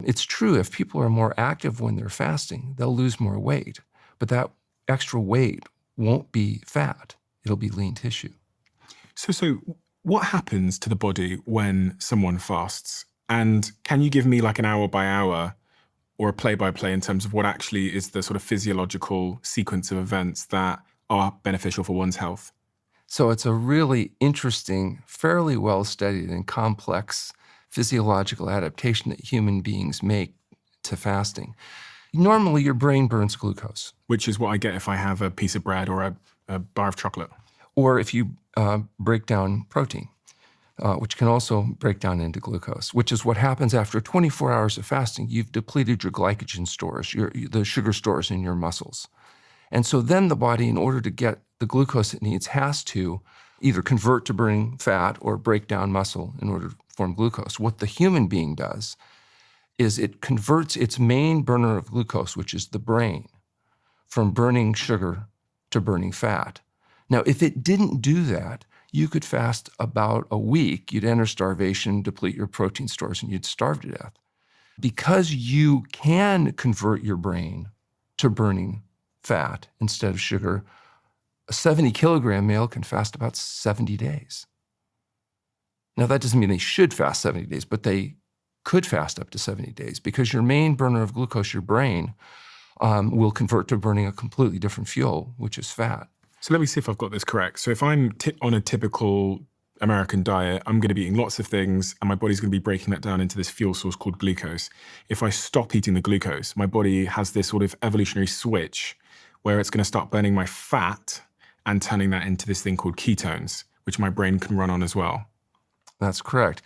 It's true, if people are more active when they're fasting, they'll lose more weight, but that extra weight won't be fat. It'll be lean tissue. So what happens to the body when someone fasts? And can you give me like an hour by hour or a play by play in terms of what actually is the sort of physiological sequence of events that are beneficial for one's health? So it's a really interesting, fairly well-studied and complex physiological adaptation that human beings make to fasting. Normally, your brain burns glucose, Which is what I get if I have a piece of bread or a bar of chocolate. or if you break down protein, which can also break down into glucose, which is what happens after 24 hours of fasting. You've depleted your glycogen stores, the sugar stores in your muscles. And so then the body, in order to get the glucose it needs, has to either convert to burning fat or break down muscle in order to form glucose. What the human being does is it converts its main burner of glucose, which is the brain, from burning sugar to burning fat. Now, if it didn't do that, you could fast about a week. You'd enter starvation, deplete your protein stores, and you'd starve to death. Because you can convert your brain to burning fat instead of sugar, a 70-kilogram male can fast about 70 days. Now, that doesn't mean they should fast 70 days, but they could fast up to 70 days because your main burner of glucose, your brain, will convert to burning a completely different fuel, which is fat. So let me see if I've got this correct. So if I'm on a typical American diet, I'm going to be eating lots of things and my body's going to be breaking that down into this fuel source called glucose. If I stop eating the glucose, my body has this sort of evolutionary switch where it's going to start burning my fat and turning that into this thing called ketones, which my brain can run on as well. That's correct.